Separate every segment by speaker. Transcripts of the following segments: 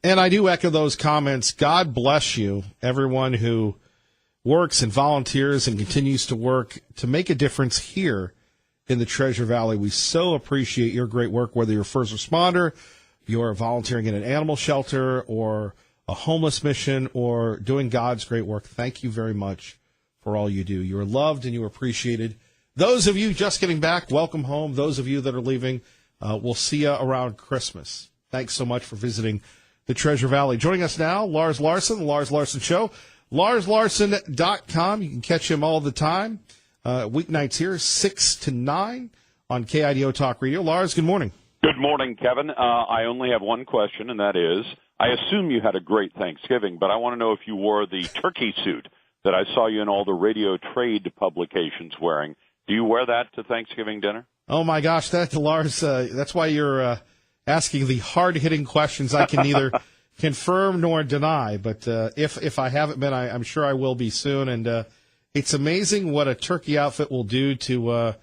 Speaker 1: And I do echo those comments. God bless you, everyone who works and volunteers and continues to work to make a difference here in the Treasure Valley. We so appreciate your great work, whether you're a first responder, you're volunteering in an animal shelter, or a homeless mission, or doing God's great work. Thank you very much for all you do. You are loved and you are appreciated. Those of you just getting back, welcome home. Those of you that are leaving, we'll see you around Christmas. Thanks so much for visiting the Treasure Valley. Joining us now, Lars Larson, The Lars Larson Show. LarsLarson.com. You can catch him all the time. Weeknights here, 6 to 9 on KIDO Talk Radio. Lars, good morning.
Speaker 2: Good morning, Kevin. I only have one question, and that is, I assume you had a great Thanksgiving, but I want to know if you wore the turkey suit that I saw you in all the radio trade publications wearing. Do you wear that to Thanksgiving dinner?
Speaker 1: Oh, my gosh, Lars, that's why you're asking the hard-hitting questions I can neither confirm nor deny. But if I haven't been, I'm sure I will be soon. And it's amazing what a turkey outfit will do to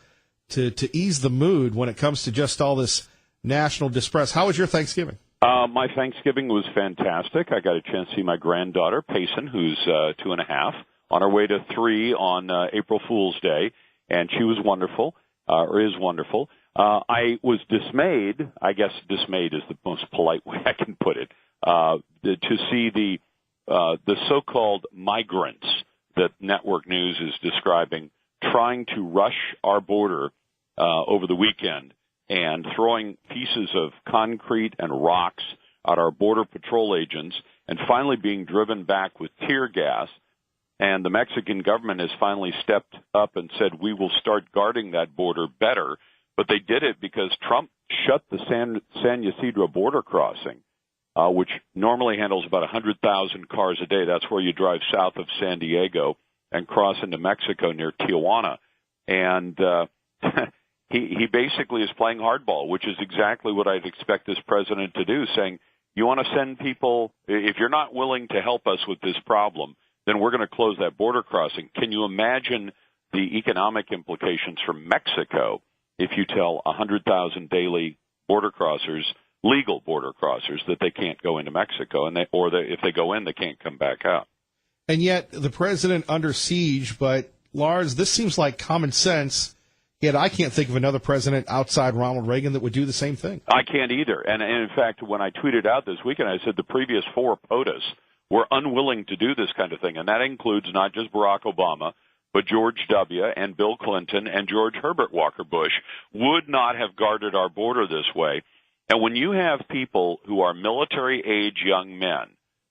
Speaker 1: ease the mood when it comes to just all this national distress. How was your Thanksgiving?
Speaker 2: My Thanksgiving was fantastic. I got a chance to see my granddaughter, Payson, who's 2.5, on her way to 3 on April Fool's Day, and she was wonderful, or is wonderful. I was dismayed, I guess dismayed is the most polite way I can put it, to see the so-called migrants that Network News is describing trying to rush our border over the weekend and throwing pieces of concrete and rocks at our Border Patrol agents and finally being driven back with tear gas. And the Mexican government has finally stepped up and said, we will start guarding that border better. But they did it because Trump shut the San Ysidro border crossing, which normally handles about 100,000 cars a day. That's where you drive south of San Diego and cross into Mexico near Tijuana. And he basically is playing hardball, which is exactly what I'd expect this president to do, saying, you want to send people, if you're not willing to help us with this problem, then we're going to close that border crossing. Can you imagine the economic implications for Mexico if you tell 100,000 daily border crossers, legal border crossers, that they can't go into Mexico, and if they go in, they can't come back out?
Speaker 1: And yet the president under siege, but Lars, this seems like common sense. Yet I can't think of another president outside Ronald Reagan that would do the same thing.
Speaker 2: I can't either. And in fact, when I tweeted out this weekend, I said the previous 4 POTUS were unwilling to do this kind of thing. And that includes not just Barack Obama, but George W. and Bill Clinton and George Herbert Walker Bush would not have guarded our border this way. And when you have people who are military-age young men,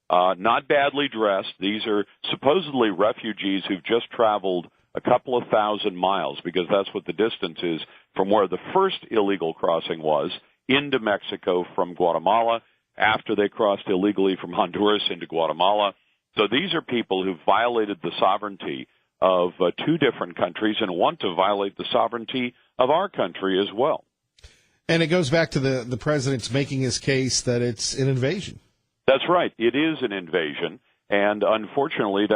Speaker 2: not badly dressed, these are supposedly refugees who've just traveled a couple of thousand miles, because that's what the distance is from where the first illegal crossing was into Mexico from Guatemala, after they crossed illegally from Honduras into Guatemala. So these are people who violated the sovereignty of 2 different countries and want to violate the sovereignty of our country as well.
Speaker 1: And it goes back to the president's making his case that it's an invasion.
Speaker 2: That's right. It is an invasion, and unfortunately,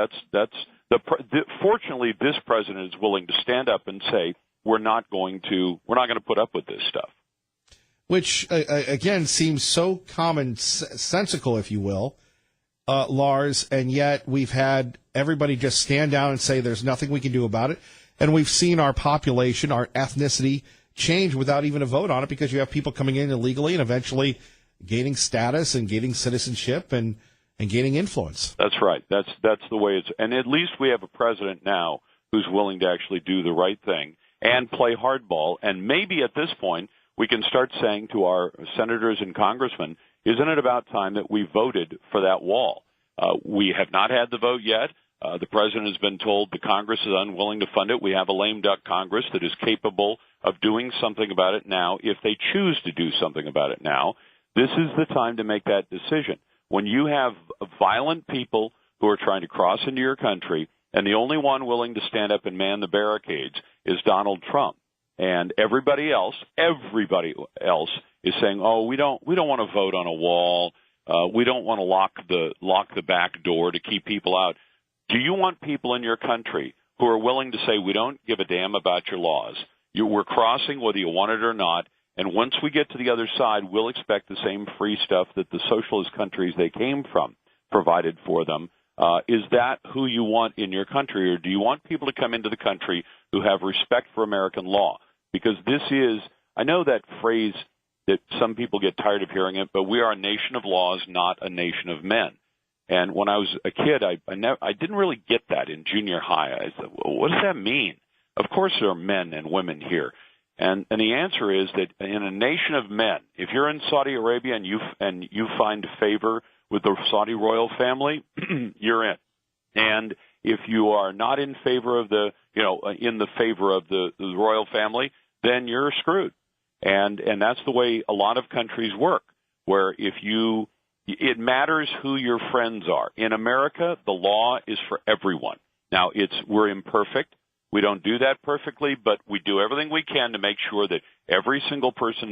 Speaker 2: fortunately, this president is willing to stand up and say we're not going to put up with this stuff.
Speaker 1: Which again seems so commonsensical, if you will, Lars, and yet we've had everybody just stand down and say there's nothing we can do about it, and we've seen our population, our ethnicity change without even a vote on it, because you have people coming in illegally and eventually gaining status and gaining citizenship and gaining influence.
Speaker 2: That's right. That's the way it's. And at least we have a president now who's willing to actually do the right thing and play hardball. And maybe at this point we can start saying to our senators and congressmen, isn't it about time that we voted for that wall? We have not had the vote yet. The president has been told the Congress is unwilling to fund it. We have a lame duck Congress that is capable of doing something about it now if they choose to do something about it now. This is the time to make that decision. When you have violent people who are trying to cross into your country, and the only one willing to stand up and man the barricades is Donald Trump, and everybody else is saying, "Oh, we don't want to vote on a wall. We don't want to lock the back door to keep people out." Do you want people in your country who are willing to say, "We don't give a damn about your laws. We're crossing whether you want it or not, And once we get to the other side, we'll expect the same free stuff that the socialist countries they came from provided for them. Is that who you want in your country, or do you want people to come into the country who have respect for American law? Because this is, I know that phrase that some people get tired of hearing it, but we are a nation of laws, not a nation of men. And when I was a kid, I didn't really get that in junior high. I said, well, what does that mean? Of course there are men and women here. And the answer is that in a nation of men, if you're in Saudi Arabia and you find favor with the Saudi royal family, you're in. And if you are not in favor of in the favor of the royal family, then you're screwed. And that's the way a lot of countries work, where it matters who your friends are. In America, the law is for everyone. Now, we're imperfect. We don't do that perfectly, but we do everything we can to make sure that every single person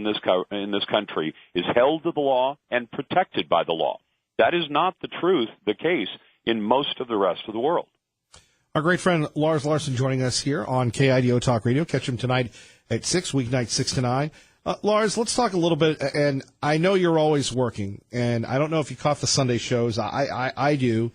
Speaker 2: in this country is held to the law and protected by the law. That is not the case in most of the rest of the world.
Speaker 1: Our great friend Lars Larson joining us here on KIDO Talk Radio. Catch him tonight at 6, weeknight 6 to 9. Lars, let's talk a little bit, and I know you're always working, and I don't know if you caught the Sunday shows. I do,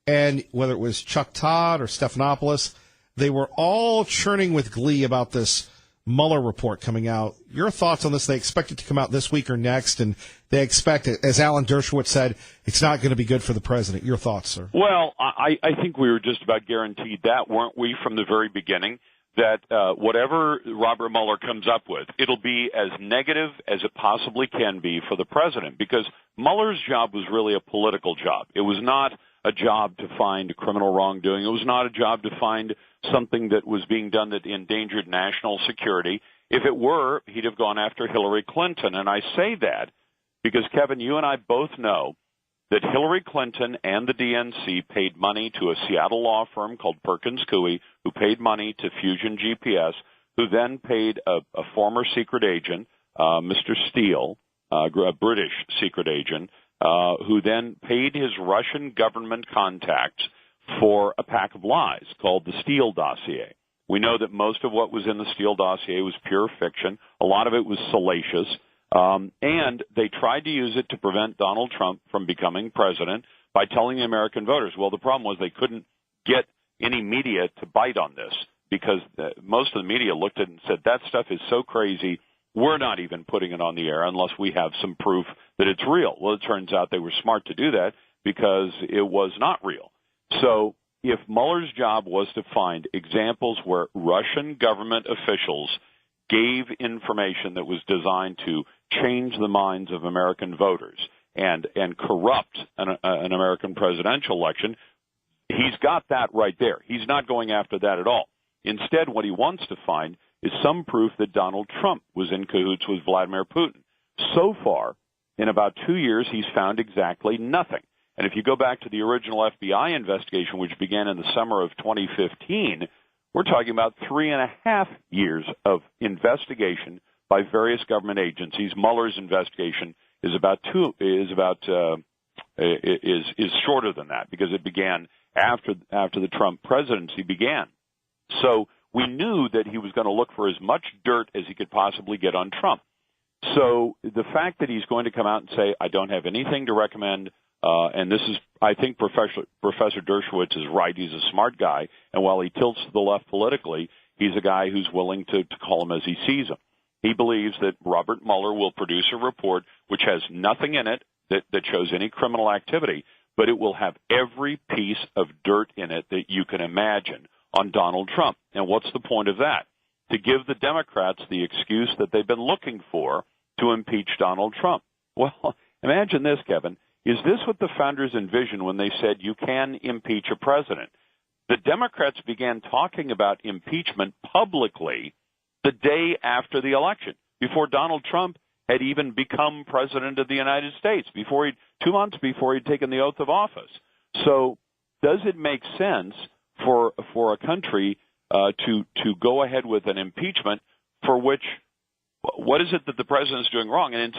Speaker 1: and whether it was Chuck Todd or Stephanopoulos, they were all churning with glee about this Mueller report coming out. Your thoughts on this? They expect it to come out this week or next, and they expect it, as Alan Dershowitz said, it's not going to be good for the president. Your thoughts, sir?
Speaker 2: Well, I think we were just about guaranteed that, weren't we, from the very beginning? That whatever Robert Mueller comes up with, it'll be as negative as it possibly can be for the president, because Mueller's job was really a political job. It was not a job to find criminal wrongdoing. It was not a job to find something that was being done that endangered national security. If it were, he'd have gone after Hillary Clinton. And I say that because, Kevin, you and I both know that Hillary Clinton and the DNC paid money to a Seattle law firm called Perkins Coie, who paid money to Fusion GPS, who then paid a former secret agent, Mr. Steele, a British secret agent, who then paid his Russian government contacts for a pack of lies called the Steele dossier. We know that most of what was in the Steele dossier was pure fiction. A lot of it was salacious. And they tried to use it to prevent Donald Trump from becoming president by telling the American voters. Well, the problem was they couldn't get any media to bite on this because most of the media looked at it and said, that stuff is so crazy, we're not even putting it on the air unless we have some proof that it's real. Well, it turns out they were smart to do that because it was not real. So if Mueller's job was to find examples where Russian government officials gave information that was designed to change the minds of American voters and corrupt an American presidential election, he's got that right there. He's not going after that at all. Instead, what he wants to find is some proof that Donald Trump was in cahoots with Vladimir Putin. So far, in about 2 years, he's found exactly nothing. And if you go back to the original FBI investigation, which began in the summer of 2015, we're talking about 3.5 years of investigation by various government agencies. Mueller's investigation is shorter than that because it began after the Trump presidency began. So we knew that he was going to look for as much dirt as he could possibly get on Trump. So the fact that he's going to come out and say, I don't have anything to recommend, and this is, I think Professor Dershowitz is right. He's a smart guy, and while he tilts to the left politically, he's a guy who's willing to call him as he sees him. He believes that Robert Mueller will produce a report which has nothing in it that shows any criminal activity, but it will have every piece of dirt in it that you can imagine on Donald Trump. And what's the point of that? To give the Democrats the excuse that they've been looking for to impeach Donald Trump. Well, imagine this, Kevin. Is this what the founders envisioned when they said you can impeach a president? The Democrats began talking about impeachment publicly the day after the election, before Donald Trump had even become president of the United States, 2 months before he'd taken the oath of office. So does it make sense for a country to go ahead with an impeachment for which, what is it that the president's doing wrong? And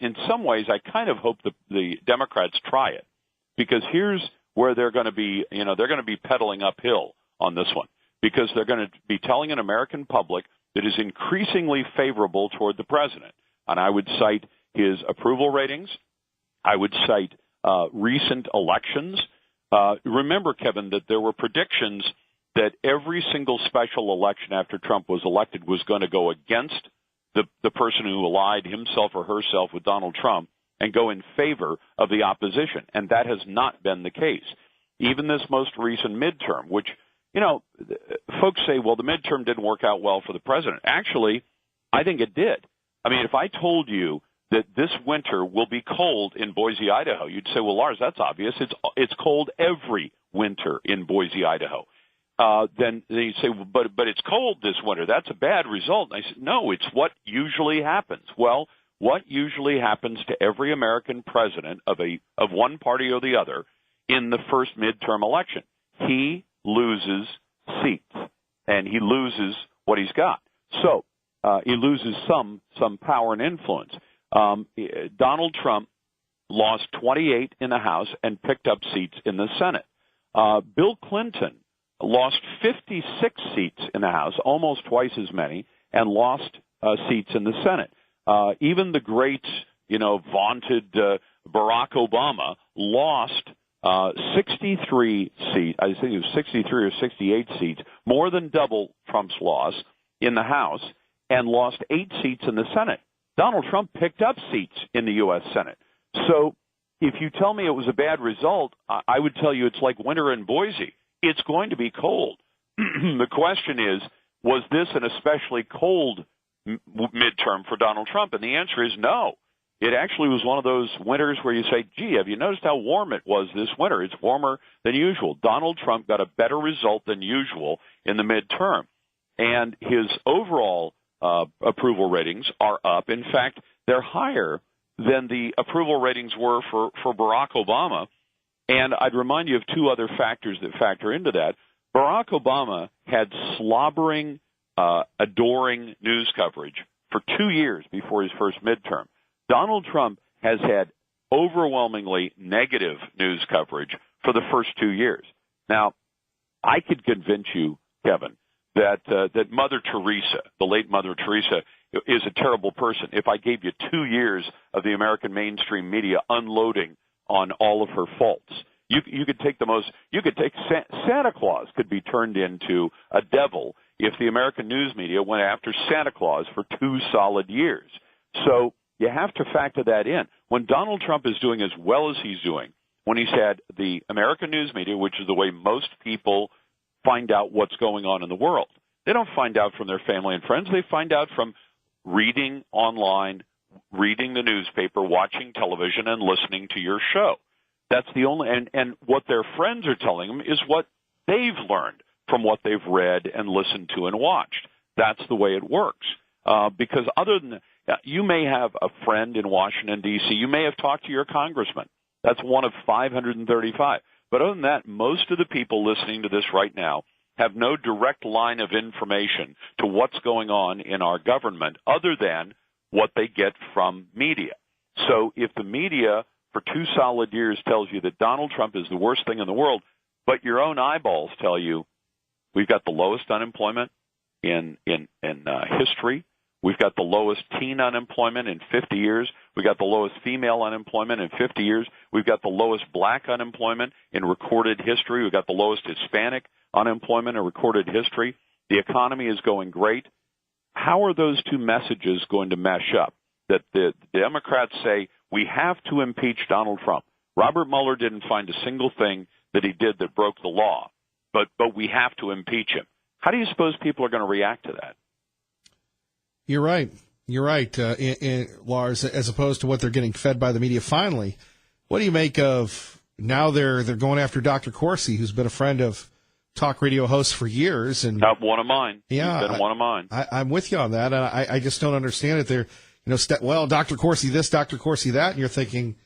Speaker 2: in some ways, I kind of hope the Democrats try it, because here's where they're going to be, they're going to be pedaling uphill on this one, because they're going to be telling an American public that is increasingly favorable toward the president. And I would cite his approval ratings. I would cite recent elections. Remember, Kevin, that there were predictions that every single special election after Trump was elected was going to go against the person who allied himself or herself with Donald Trump and go in favor of the opposition. And that has not been the case. Even this most recent midterm, which, folks say, well, the midterm didn't work out well for the president. Actually, I think it did. I mean, if I told you that this winter will be cold in Boise, Idaho, you'd say, well, Lars, that's obvious. It's cold every winter in Boise, Idaho. Then you'd say, well, but it's cold this winter. That's a bad result. And I said, no, it's what usually happens. Well, what usually happens to every American president of one party or the other in the first midterm election? He loses seats, and he loses what he's got. So he loses some power and influence. Donald Trump lost 28 in the House and picked up seats in the Senate. Bill Clinton lost 56 seats in the House, almost twice as many, and lost seats in the Senate. Even the great, vaunted Barack Obama lost 63 seats. I think it was 63 or 68 seats, more than double Trump's loss in the House, and lost 8 seats in the Senate. Donald Trump picked up seats in the U.S. Senate. So if you tell me it was a bad result, I would tell you it's like winter in Boise. It's going to be cold. The question is, was this an especially cold midterm for Donald Trump? And the answer is no. It actually was one of those winters where you say, gee, have you noticed how warm it was this winter? It's warmer than usual. Donald Trump got a better result than usual in the midterm. And his overall approval ratings are up. In fact, they're higher than the approval ratings were for Barack Obama. And I'd remind you of two other factors that factor into that. Barack Obama had slobbering, adoring news coverage for 2 years before his first midterm. Donald Trump has had overwhelmingly negative news coverage for the first 2 years. Now, I could convince you, Kevin, that Mother Teresa, the late Mother Teresa, is a terrible person if I gave you 2 years of the American mainstream media unloading on all of her faults. You could take Santa Claus could be turned into a devil if the American news media went after Santa Claus for 2 solid years. So you have to factor that in. When Donald Trump is doing as well as he's doing, when he's had the American news media, which is the way most people find out what's going on in the world. They don't find out from their family and friends. They find out from reading online, reading the newspaper, watching television, and listening to your show. That's the only, and what their friends are telling them is what they've learned from what they've read and listened to and watched. That's the way it works. Because other than that, you may have a friend in Washington, D.C. You may have talked to your congressman. That's one of 535. But other than that, most of the people listening to this right now have no direct line of information to what's going on in our government other than what they get from media. So if the media for 2 solid years tells you that Donald Trump is the worst thing in the world, but your own eyeballs tell you we've got the lowest unemployment in history, we've got the lowest teen unemployment in 50 years, we've got the lowest female unemployment in 50 years, we've got the lowest black unemployment in recorded history, we've got the lowest Hispanic unemployment in recorded history, the economy is going great. How are those two messages going to mesh up? That the Democrats say we have to impeach Donald Trump. Robert Mueller didn't find a single thing that he did that broke the law, but we have to impeach him. How do you suppose people are going to react to that?
Speaker 1: You're right. You're right, Lars, as opposed to what they're getting fed by the media. Finally, what do you make of now they're going after Dr. Corsi, who's been a friend of talk radio hosts for years? And
Speaker 2: not one of mine.
Speaker 1: Yeah.
Speaker 2: He's been one of mine.
Speaker 1: I'm with you on that. And I just don't understand it. They're, well, Dr. Corsi this, Dr. Corsi that, and you're thinking,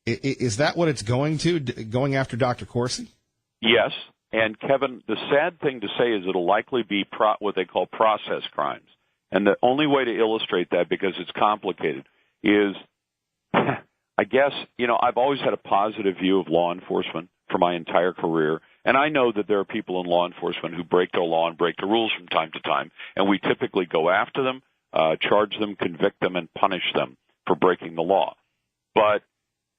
Speaker 1: is that what it's going after Dr. Corsi?
Speaker 2: Yes. And, Kevin, the sad thing to say is it'll likely be what they call process crimes. And the only way to illustrate that, because it's complicated, is I guess, I've always had a positive view of law enforcement for my entire career. And I know that there are people in law enforcement who break the law and break the rules from time to time, and we typically go after them. charge them, convict them, and punish them for breaking the law. But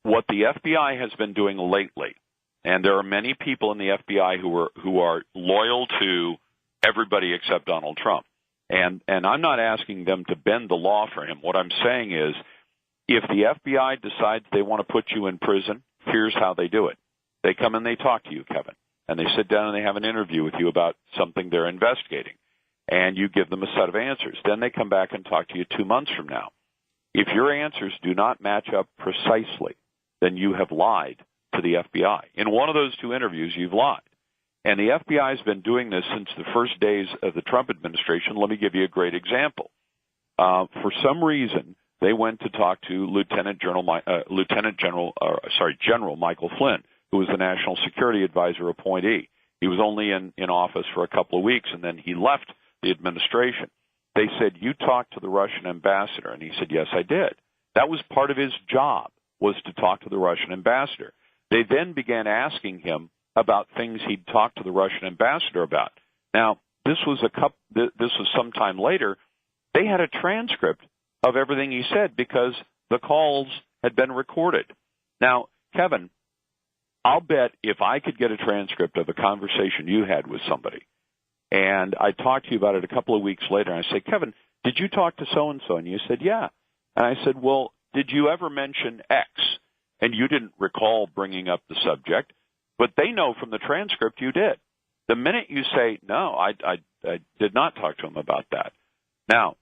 Speaker 2: what the FBI has been doing lately, and there are many people in the FBI who are loyal to everybody except Donald Trump. And I'm not asking them to bend the law for him. What I'm saying is, if the FBI decides they want to put you in prison, here's how they do it. They come and they talk to you, Kevin, and they sit down and they have an interview with you about something they're investigating, and you give them a set of answers. Then they come back and talk to you 2 months from now. If your answers do not match up precisely, then you have lied to the FBI. In one of those 2 interviews, you've lied. And the FBI has been doing this since the first days of the Trump administration. Let me give you a great example. For some reason, they went to talk to General Michael Flynn, who was the National Security Advisor appointee. He was only in office for a couple of weeks, and then he left the administration. They said, "You talked to the Russian ambassador," and he said, "Yes, I did." That was part of his job, was to talk to the Russian ambassador. They then began asking him about things he'd talked to the Russian ambassador about. Now, this was some time later. They had a transcript of everything he said because the calls had been recorded. Now, Kevin, I'll bet if I could get a transcript of a conversation you had with somebody, and I talked to you about it a couple of weeks later, and I say, "Kevin, did you talk to so-and-so?" And you said, "Yeah." And I said, "Well, did you ever mention X?" And you didn't recall bringing up the subject, but they know from the transcript you did. The minute you say, "No, I did not talk to him about that." Now,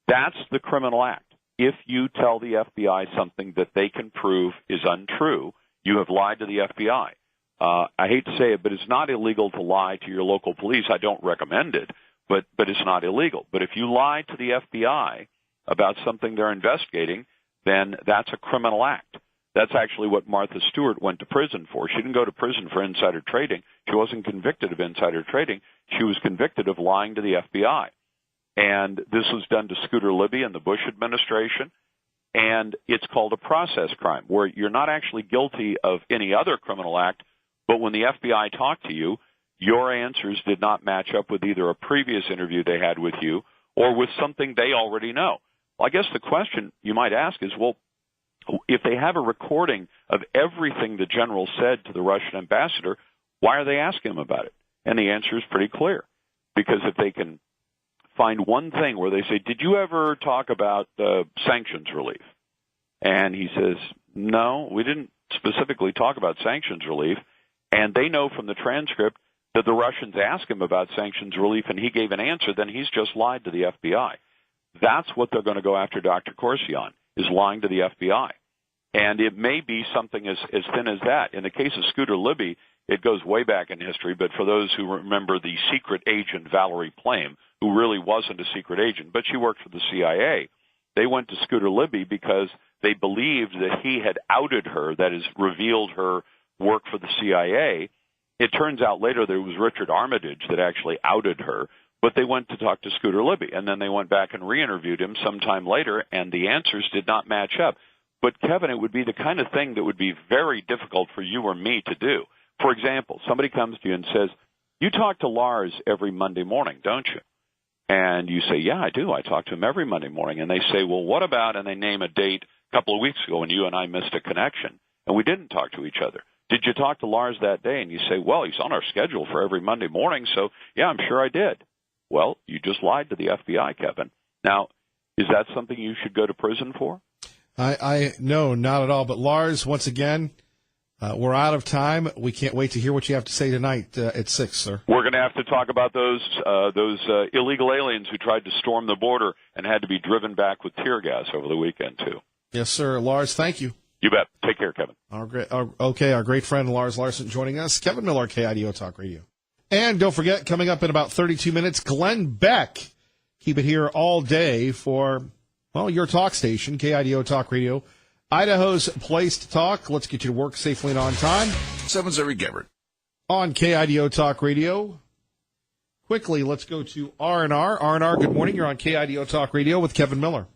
Speaker 2: that's the criminal act. If you tell the FBI something that they can prove is untrue, you have lied to the FBI. I hate to say it, but it's not illegal to lie to your local police. I don't recommend it, but it's not illegal. But if you lie to the FBI about something they're investigating, then that's a criminal act. That's actually what Martha Stewart went to prison for. She didn't go to prison for insider trading. She wasn't convicted of insider trading. She was convicted of lying to the FBI. And this was done to Scooter Libby in the Bush administration. And it's called a process crime, where you're not actually guilty of any other criminal act, but when the FBI talked to you, your answers did not match up with either a previous interview they had with you or with something they already know. Well, I guess the question you might ask is, well, if they have a recording of everything the general said to the Russian ambassador, why are they asking him about it? And the answer is pretty clear. Because if they can find one thing where they say, "Did you ever talk about sanctions relief?" And he says, "No, we didn't specifically talk about sanctions relief." And they know from the transcript that the Russians asked him about sanctions relief and he gave an answer, then he's just lied to the FBI. That's what they're going to go after Dr. Corsi on, is lying to the FBI. And it may be something as thin as that. In the case of Scooter Libby, it goes way back in history, but for those who remember the secret agent Valerie Plame, who really wasn't a secret agent, but she worked for the CIA, they went to Scooter Libby because they believed that he had outed her, that is, revealed her work for the CIA. It turns out later that it was Richard Armitage that actually outed her, but they went to talk to Scooter Libby, and then they went back and re-interviewed him sometime later, and the answers did not match up. But, Kevin, it would be the kind of thing that would be very difficult for you or me to do. For example, somebody comes to you and says, "You talk to Lars every Monday morning, don't you?" And you say, "Yeah, I do. I talk to him every Monday morning." And they say, "Well, what about," and they name a date a couple of weeks ago when you and I missed a connection, and we didn't talk to each other. "Did you talk to Lars that day?" And you say, "Well, he's on our schedule for every Monday morning, so, yeah, I'm sure I did." Well, you just lied to the FBI, Kevin. Now, is that something you should go to prison for?
Speaker 1: No, not at all. But Lars, once again, we're out of time. We can't wait to hear what you have to say tonight at 6, sir.
Speaker 2: We're going to have to talk about those illegal aliens who tried to storm the border and had to be driven back with tear gas over the weekend, too.
Speaker 1: Yes, sir. Lars, thank you.
Speaker 2: You bet. Take care, Kevin.
Speaker 1: Our great friend Lars Larson joining us. Kevin Miller, KIDO Talk Radio. And don't forget, coming up in about 32 minutes, Glenn Beck. Keep it here all day for, well, your talk station, KIDO Talk Radio, Idaho's place to talk. Let's get you to work safely and on time.
Speaker 3: 7's Eric Gabbard.
Speaker 1: On KIDO Talk Radio. Quickly, let's go to R&R. R&R, good morning. You're on KIDO Talk Radio with Kevin Miller.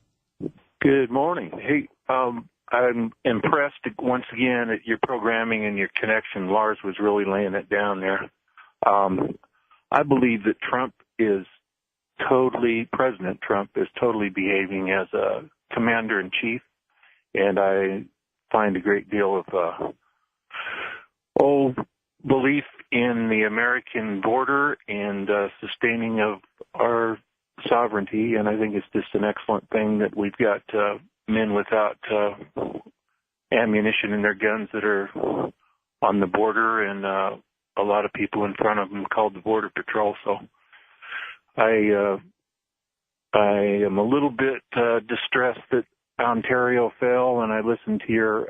Speaker 4: Good morning. Hey, I'm impressed once again at your programming and your connection. Lars was really laying it down there. I believe that Trump is President Trump is totally behaving as a commander-in-chief, and I find a great deal of belief in the American border and sustaining of our sovereignty, and I think it's just an excellent thing that we've got men without ammunition in their guns that are on the border, and a lot of people in front of them called the Border Patrol. So I am a little bit distressed that Ontario fell, and I listened to your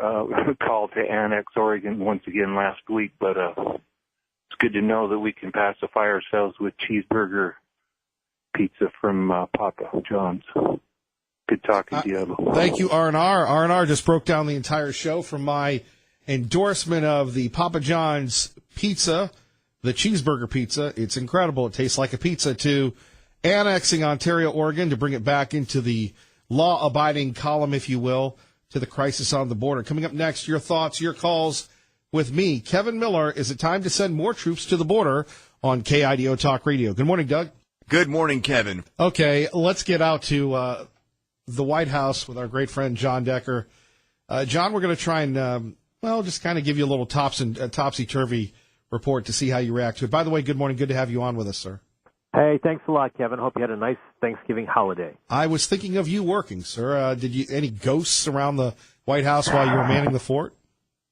Speaker 4: call to annex Oregon once again last week, but it's good to know that we can pacify ourselves with cheeseburger pizza from Papa John's. Good talking to you.
Speaker 1: Thank you, R&R. R&R just broke down the entire show from my endorsement of the Papa John's pizza, the cheeseburger pizza. It's incredible. It tastes like a pizza, to annexing Ontario, Oregon, to bring it back into the law-abiding column, if you will, to the crisis on the border. Coming up next, your thoughts, your calls with me, Kevin Miller. Is it time to send more troops to the border on KIDO Talk Radio? Good morning, Doug.
Speaker 3: Good morning, Kevin.
Speaker 1: Okay, let's get out to the White House with our great friend John Decker. John, we're going to try and, just kind of give you a little topsy-turvy report to see how you react to it. By the way, good morning. Good to have you on with us, sir.
Speaker 5: Hey, thanks a lot, Kevin. Hope you had a nice Thanksgiving holiday.
Speaker 1: I was thinking of you working, sir. Did you any ghosts around the White House while you were manning the fort?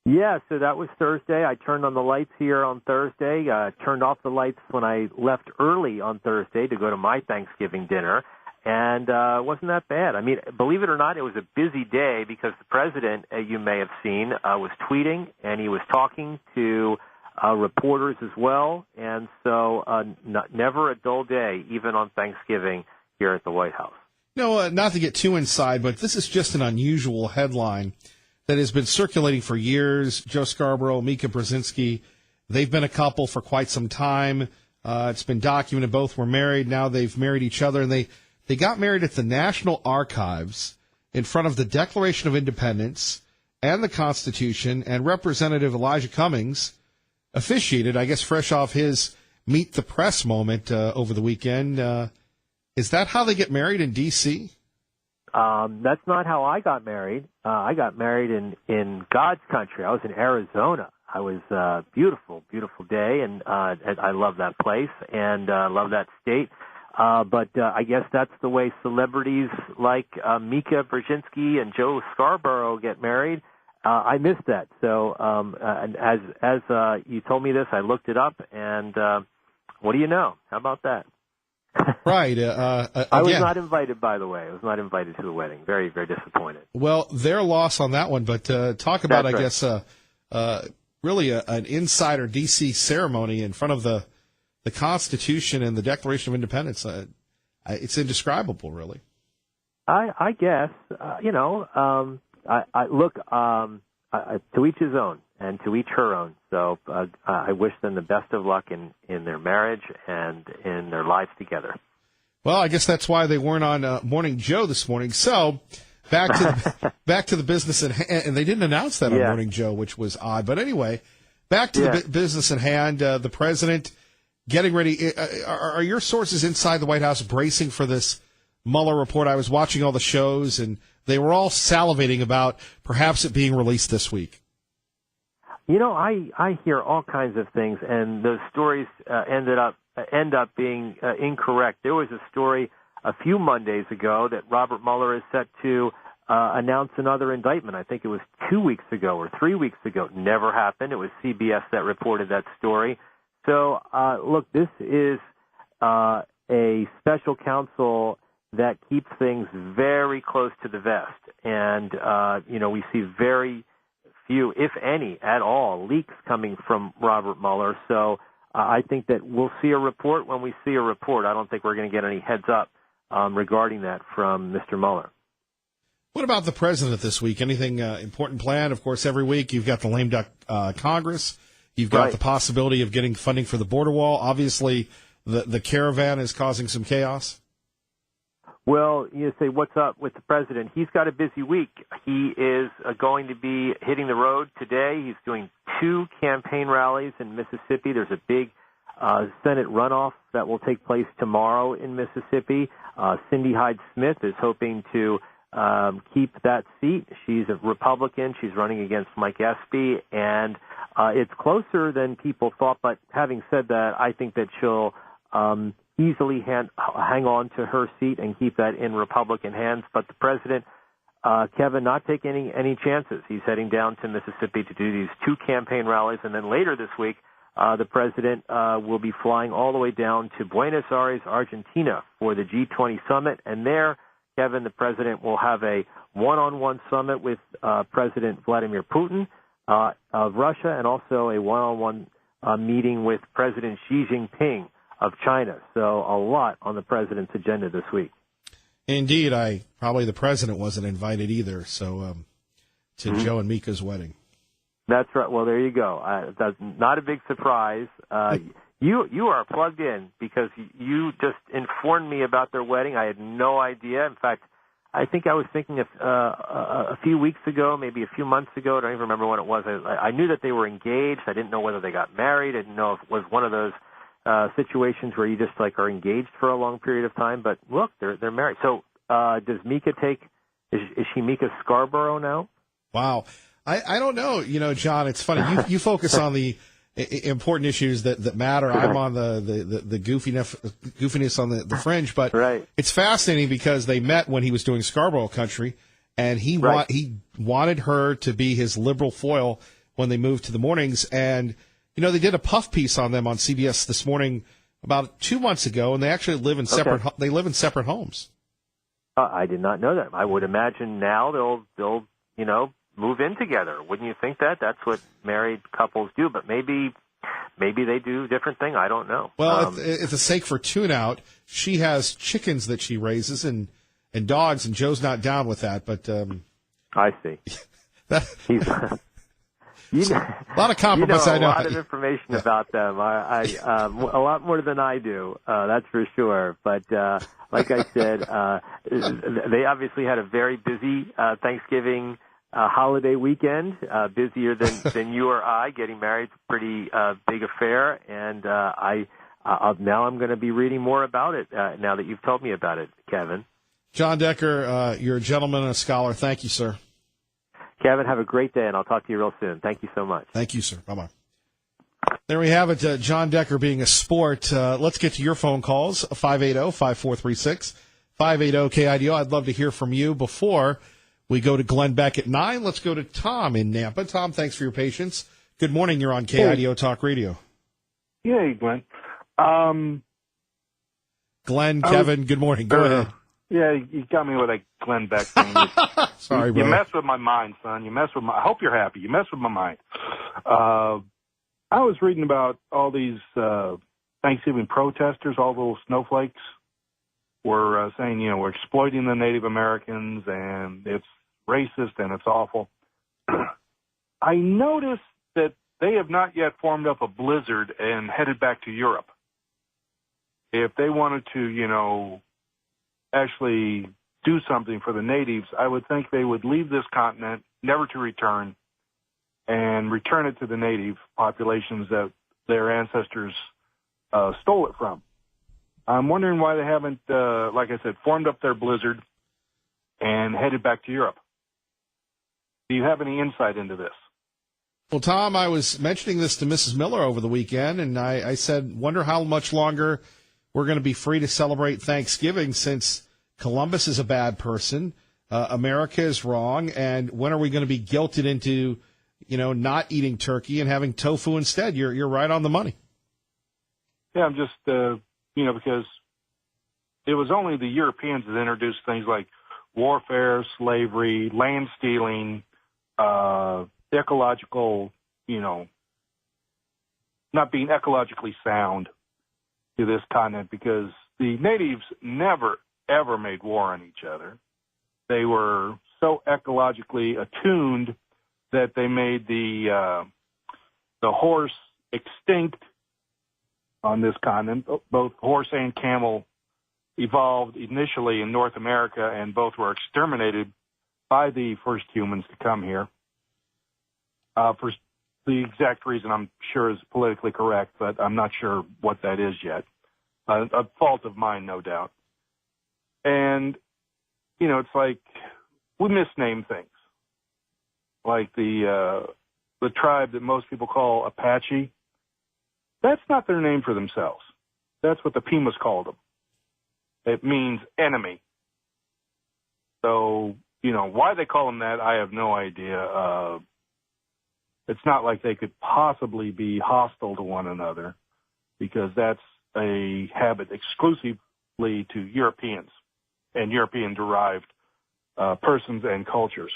Speaker 5: Yeah, so that was Thursday. I turned on the lights here on Thursday, turned off the lights when I left early on Thursday to go to my Thanksgiving dinner, and it wasn't that bad. I mean, believe it or not, it was a busy day because the president, you may have seen, was tweeting, and he was talking to reporters as well, and so never a dull day, even on Thanksgiving here at the White House.
Speaker 1: No, not to get too inside, but this is just an unusual headline that has been circulating for years. Joe Scarborough, Mika Brzezinski, they've been a couple for quite some time. It's been documented. Both were married. Now they've married each other, and they got married at the National Archives in front of the Declaration of Independence and the Constitution, and Representative Elijah Cummings officiated, I guess, fresh off his Meet the Press moment over the weekend. Is that how they get married in D.C.?
Speaker 5: That's not how I got married. I got married in God's country. I was in Arizona. I was beautiful day, and I love that place and love that state. But I guess that's the way celebrities like Mika Brzezinski and Joe Scarborough get married. I missed that. So and as you told me this, I looked it up, and what do you know? How about that?
Speaker 1: Right.
Speaker 5: I was not invited, by the way. I was not invited to the wedding. Very, very disappointed.
Speaker 1: Well, their loss on that one, but talk about,
Speaker 5: That's right.
Speaker 1: I guess, really an insider D.C. ceremony in front of the Constitution and the Declaration of Independence. It's indescribable, really.
Speaker 5: I guess, I look, to each his own and to each her own. So I wish them the best of luck in their marriage and in their lives together.
Speaker 1: Well, I guess that's why they weren't on Morning Joe this morning. So back to the business at hand, and they didn't announce that on Morning Joe, which was odd. But anyway, back to the business at hand. The president getting ready. Are your sources inside the White House bracing for this Mueller report? I was watching all the shows, and they were all salivating about perhaps it being released this week.
Speaker 5: You know, I hear all kinds of things, and those stories end up being incorrect. There was a story a few Mondays ago that Robert Mueller is set to announce another indictment. I think it was 2 weeks ago or 3 weeks ago. It never happened. It was CBS that reported that story. So, look, this is a special counsel that keeps things very close to the vest. And, we see very few, if any, at all, leaks coming from Robert Mueller. So I think that we'll see a report when we see a report. I don't think we're going to get any heads up regarding that from Mr. Mueller.
Speaker 1: What about the president this week? Anything important planned? Of course, every week you've got the lame duck Congress. You've got the possibility of getting funding for the border wall. Obviously, the caravan is causing some chaos.
Speaker 5: Well, you say, what's up with the president? He's got a busy week. He is going to be hitting the road today. He's doing 2 campaign rallies in Mississippi. There's a big Senate runoff that will take place tomorrow in Mississippi. Cindy Hyde-Smith is hoping to keep that seat. She's a Republican. She's running against Mike Espy, and it's closer than people thought. But having said that, I think that she'll easily hang on to her seat and keep that in Republican hands. But the president, Kevin, not taking any chances. He's heading down to Mississippi to do these 2 campaign rallies, and then later this week, the president will be flying all the way down to Buenos Aires, Argentina, for the G20 summit. And there, Kevin, the president will have a one-on-one summit with President Vladimir Putin of Russia, and also a one-on-one meeting with President Xi Jinping of China. So a lot on the president's agenda this week. Indeed,
Speaker 1: the president wasn't invited either. So to Joe and Mika's wedding.
Speaker 5: That's right. Well, there you go. That's not a big surprise. You are plugged in because you just informed me about their wedding. I had no idea. In fact, I think I was thinking of a few weeks ago, maybe a few months ago. I don't even remember when it was. I knew that they were engaged. I didn't know whether they got married. I didn't know if it was one of those situations where you just are engaged for a long period of time. But look, they're married. So does Mika is she Mika Scarborough now?
Speaker 1: Wow. I don't know. John, it's funny. You focus on the important issues that matter. I'm on the goofiness on the fringe, but
Speaker 5: right. It's
Speaker 1: fascinating because they met when he was doing Scarborough Country, and he wanted her to be his liberal foil when they moved to the mornings. And they did a puff piece on them on CBS this morning about 2 months ago, and they actually live in separate homes.
Speaker 5: I did not know that. I would imagine now they'll move in together. Wouldn't you think that? That's what married couples do, but maybe they do different thing. I don't know.
Speaker 1: Well, at the sake for tune-out, she has chickens that she raises and dogs, and Joe's not down with that. But
Speaker 5: I see.
Speaker 1: A lot of compromise.
Speaker 5: A lot of information about them. A lot more than I do. That's for sure. But like I said, they obviously had a very busy Thanksgiving holiday weekend, busier than you or I. Getting married, pretty big affair, and now I'm going to be reading more about it now that you've told me about it, Kevin.
Speaker 1: John Decker, you're a gentleman and a scholar. Thank you, sir.
Speaker 5: Kevin, have a great day, and I'll talk to you real soon. Thank you so much.
Speaker 1: Thank you, sir. Bye-bye. There we have it, John Decker being a sport. Let's get to your phone calls, 580-5436, 580-KIDO. I'd love to hear from you before we go to Glenn Beck at 9. Let's go to Tom in Nampa. Tom, thanks for your patience. Good morning. You're on KIDO Talk Radio.
Speaker 3: Hey, Glenn.
Speaker 1: Glenn, Kevin, good morning. Go ahead.
Speaker 3: Yeah, you got me with a Glenn Beck thing.
Speaker 1: Sorry, bro.
Speaker 3: You mess with my mind, son. I hope you're happy. You mess with my mind. I was reading about all these Thanksgiving protesters, all those snowflakes were saying, we're exploiting the Native Americans and it's racist and it's awful. I noticed that they have not yet formed up a blizzard and headed back to Europe. If they wanted to, actually do something for the natives, I would think they would leave this continent, never to return, and return it to the native populations that their ancestors stole it from. I'm wondering why they haven't, like I said, formed up their blizzard and headed back to Europe. Do you have any insight into this?
Speaker 1: Well, Tom, I was mentioning this to Mrs. Miller over the weekend, and I said, wonder how much longer we're going to be free to celebrate Thanksgiving since Columbus is a bad person, America is wrong, and when are we going to be guilted into, not eating turkey and having tofu instead? You're right on the money.
Speaker 3: Yeah, I'm just, because it was only the Europeans that introduced things like warfare, slavery, land stealing, ecological, not being ecologically sound to this continent, because the natives never, ever made war on each other. They were so ecologically attuned that they made the horse extinct on this continent. Both horse and camel evolved initially in North America, and both were exterminated by the first humans to come here. For the exact reason I'm sure is politically correct, but I'm not sure what that is yet. A fault of mine, no doubt. And, you know, it's like we misname things. Like the tribe that most people call Apache, that's not their name for themselves. That's what the Pimas called them. It means enemy. So, you know, why they call them that, I have no idea. It's not like they could possibly be hostile to one another, because that's a habit exclusively to Europeans and European-derived persons and cultures.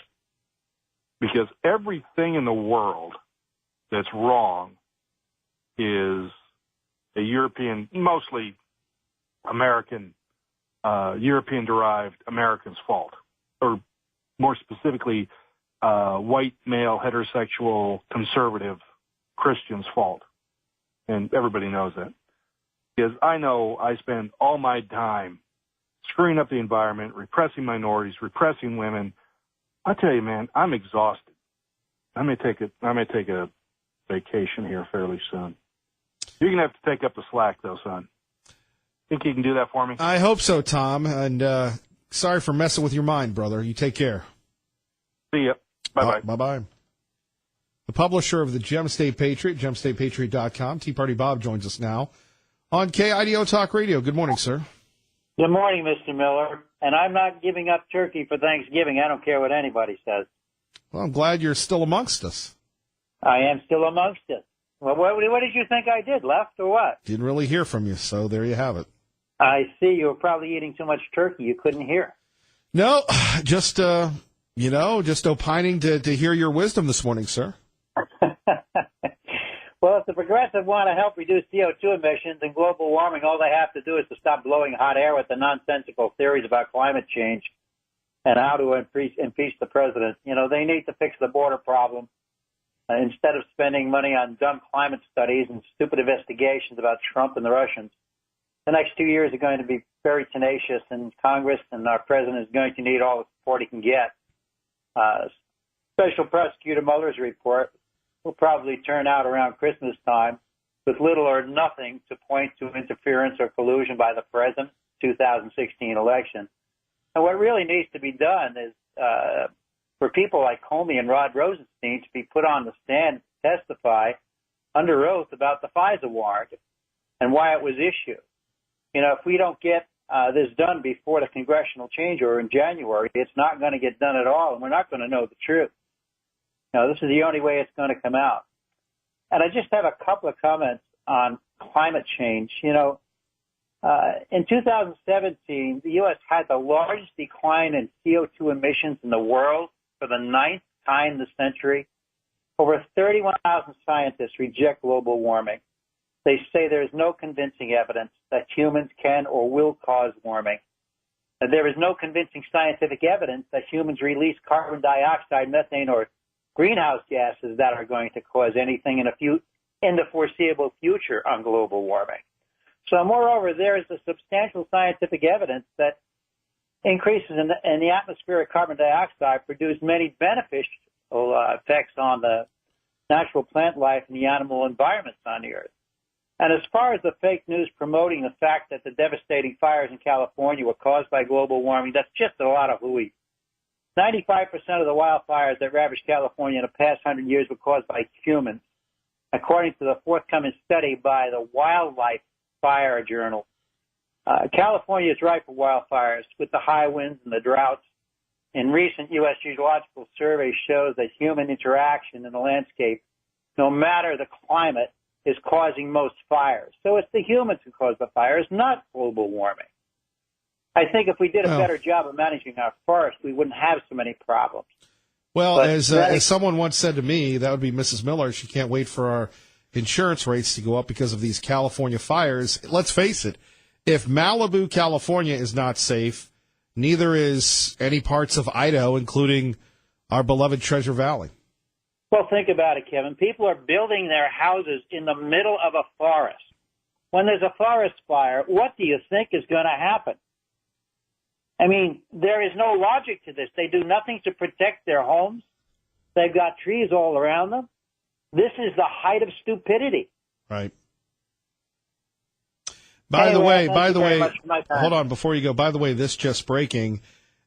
Speaker 3: Because everything in the world that's wrong is a European, mostly American, European-derived Americans' fault, or more specifically, white male heterosexual conservative Christians' fault. And everybody knows that. Because I know I spend all my time screwing up the environment, repressing minorities, repressing women. I tell you, man, I'm exhausted. I may take a vacation here fairly soon. You're gonna have to take up the slack, though, son. Think you can do that for me?
Speaker 1: I hope so, Tom. And sorry for messing with your mind, brother. You take care.
Speaker 3: See ya. Bye-bye.
Speaker 1: Bye-bye. The publisher of the Gem State Patriot, gemstatepatriot.com, Tea Party Bob, joins us now on KIDO Talk Radio. Good morning, sir.
Speaker 6: Good morning, Mr. Miller. And I'm not giving up turkey for Thanksgiving. I don't care what anybody says.
Speaker 1: Well, I'm glad you're still amongst us.
Speaker 6: I am still amongst it. Well, what did you think I did? Left or what?
Speaker 1: Didn't really hear from you, so there you have it.
Speaker 6: I see. You were probably eating too much turkey. You couldn't hear.
Speaker 1: No, just opining to hear your wisdom this morning, sir.
Speaker 6: Well, if the progressive want to help reduce CO2 emissions and global warming, all they have to do is to stop blowing hot air with the nonsensical theories about climate change and how to impeach the president. You know, they need to fix the border problem instead of spending money on dumb climate studies and stupid investigations about Trump and the Russians. The next 2 years are going to be very tenacious, and Congress and our president is going to need all the support he can get. Special Prosecutor Mueller's report will probably turn out around Christmas time with little or nothing to point to interference or collusion by the president 2016 election. And what really needs to be done is for people like Comey and Rod Rosenstein to be put on the stand to testify under oath about the FISA warrant and why it was issued. You know, if we don't get this done before the congressional changeover in January, it's not going to get done at all, and we're not going to know the truth. You know, this is the only way it's going to come out. And I just have a couple of comments on climate change. You know, in 2017, the U.S. had the largest decline in CO2 emissions in the world for the 9th time this century. Over 31,000 scientists reject global warming. They say there is no convincing evidence that humans can or will cause warming. And there is no convincing scientific evidence that humans release carbon dioxide, methane, or greenhouse gases that are going to cause anything in the foreseeable future on global warming. So, moreover, there is a substantial scientific evidence that increases in the atmospheric carbon dioxide produce many beneficial effects on the natural plant life and the animal environments on the Earth. And as far as the fake news promoting the fact that the devastating fires in California were caused by global warming, that's just a lot of hooey. 95% of the wildfires that ravaged California in the past 100 years were caused by humans, according to the forthcoming study by the Wildlife Fire Journal. California is ripe for wildfires with the high winds and the droughts. In recent U.S. geological surveys shows that human interaction in the landscape, no matter the climate, is causing most fires. So it's the humans who cause the fires, not global warming. I think if we did a better job of managing our forests, we wouldn't have so many problems.
Speaker 1: Well, but as someone once said to me, that would be Mrs. Miller, she can't wait for our insurance rates to go up because of these California fires. Let's face it, if Malibu, California is not safe, neither is any parts of Idaho, including our beloved Treasure Valley.
Speaker 6: Well, think about it, Kevin. People are building their houses in the middle of a forest. When there's a forest fire, what do you think is going to happen? I mean, there is no logic to this. They do nothing to protect their homes. They've got trees all around them. This is the height of stupidity.
Speaker 1: Right. By the way, hold on before you go. By the way, this just breaking.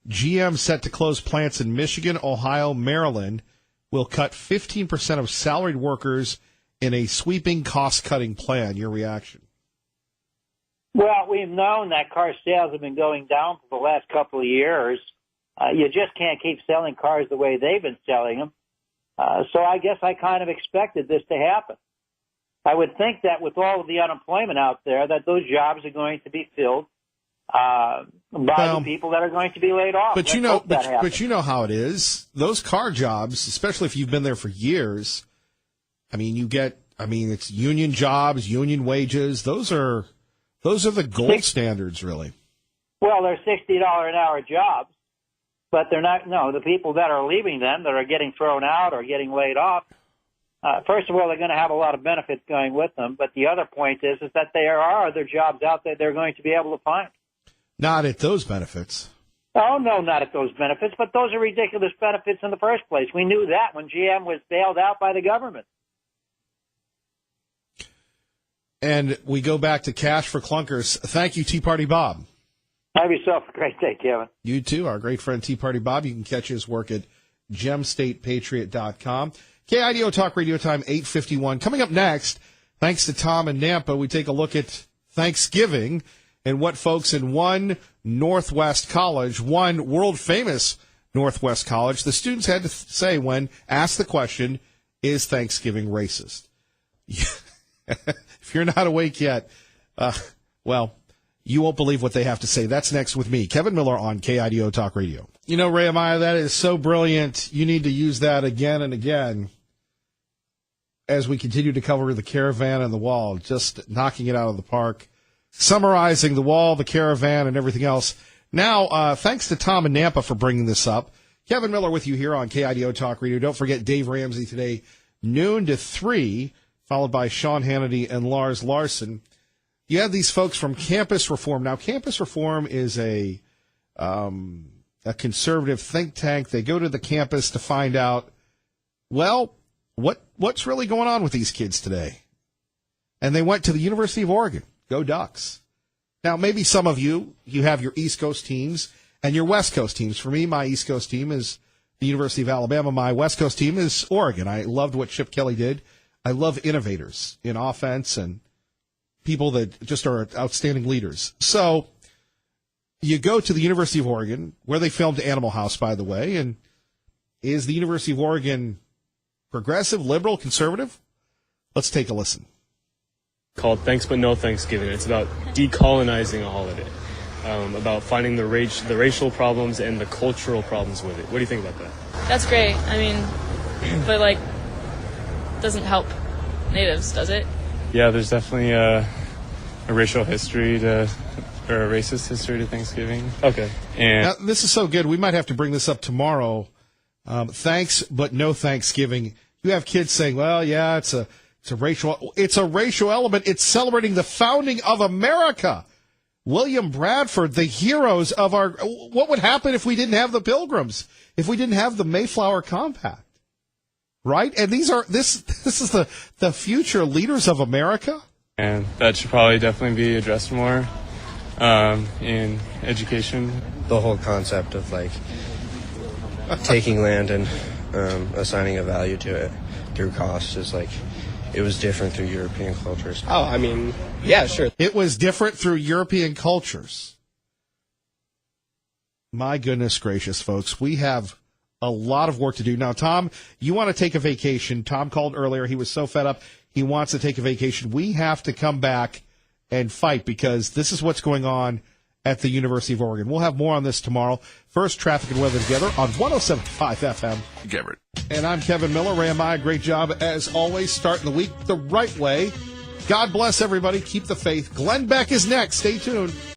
Speaker 1: GM set to close plants in Michigan, Ohio, Maryland, will cut 15% of salaried workers in a sweeping cost-cutting plan. Your reaction?
Speaker 6: Well, we've known that car sales have been going down for the last couple of years. You just can't keep selling cars the way they've been selling them. So I guess I kind of expected this to happen. I would think that with all of the unemployment out there, that those jobs are going to be filled by the people that are going to be laid off.
Speaker 1: But you know how it is. Those car jobs, especially if you've been there for years, it's union jobs, union wages. Those are the gold standards, really.
Speaker 6: Well, they're $60 an hour jobs, but they're not. No, the people that are leaving them, that are getting thrown out or getting laid off. First of all, they're going to have a lot of benefits going with them. But the other point is that there are other jobs out there they're going to be able to find.
Speaker 1: Not at those benefits.
Speaker 6: Oh, no, not at those benefits. But those are ridiculous benefits in the first place. We knew that when GM was bailed out by the government.
Speaker 1: And we go back to cash for clunkers. Thank you, Tea Party Bob.
Speaker 6: Have yourself a great day, Kevin.
Speaker 1: You too, our great friend Tea Party Bob. You can catch his work at gemstatepatriot.com. KIDO Talk Radio Time 8:51. Coming up next, thanks to Tom and Nampa, we take a look at Thanksgiving and what folks in one Northwest college, one world-famous Northwest college, the students had to say when asked the question, is Thanksgiving racist? If you're not awake yet, you won't believe what they have to say. That's next with me, Kevin Miller, on KIDO Talk Radio. You know, Ray Amaya, that is so brilliant. You need to use that again and again as we continue to cover the caravan and the wall, just knocking it out of the park, summarizing the wall, the caravan, and everything else. Now, thanks to Tom and Nampa for bringing this up. Kevin Miller with you here on KIDO Talk Radio. Don't forget Dave Ramsey today, noon to 3, followed by Sean Hannity and Lars Larson. You have these folks from Campus Reform. Now, Campus Reform is a conservative think tank. They go to the campus to find out, well, what's really going on with these kids today? And they went to the University of Oregon. Go Ducks. Now, maybe some of you have your East Coast teams and your West Coast teams. For me, my East Coast team is the University of Alabama. My West Coast team is Oregon. I loved what Chip Kelly did. I love innovators in offense and people that just are outstanding leaders. So you go to the University of Oregon, where they filmed Animal House, by the way, and is the University of Oregon progressive, liberal, conservative? Let's take a listen.
Speaker 7: Called Thanks But No Thanksgiving. It's about decolonizing a holiday, about finding the racial problems and the cultural problems with it. What do you think about that?
Speaker 8: That's great. I mean, but doesn't help natives, does it?
Speaker 7: Yeah, there's definitely a racial history or a racist history to Thanksgiving. Okay. And
Speaker 1: now, this is so good. We might have to bring this up tomorrow. Thanks, but no Thanksgiving. You have kids saying, well, yeah, it's a racial element. It's celebrating the founding of America. William Bradford, the heroes of what would happen if we didn't have the Pilgrims, if we didn't have the Mayflower Compact? Right? And this is the future leaders of America?
Speaker 7: And that should probably definitely be addressed more in education.
Speaker 9: The whole concept of taking land and assigning a value to it through cost is it was different through European cultures.
Speaker 10: Oh, I mean, yeah, sure.
Speaker 1: It was different through European cultures. My goodness gracious, folks. We have a lot of work to do. Now, Tom, you want to take a vacation. Tom called earlier. He was so fed up. He wants to take a vacation. We have to come back and fight because this is what's going on at the University of Oregon. We'll have more on this tomorrow. First, traffic and weather together on 107.5 FM.
Speaker 11: Gabbard.
Speaker 1: And I'm Kevin Miller. Ray Amaya, great job as always, starting the week the right way. God bless everybody. Keep the faith. Glenn Beck is next. Stay tuned.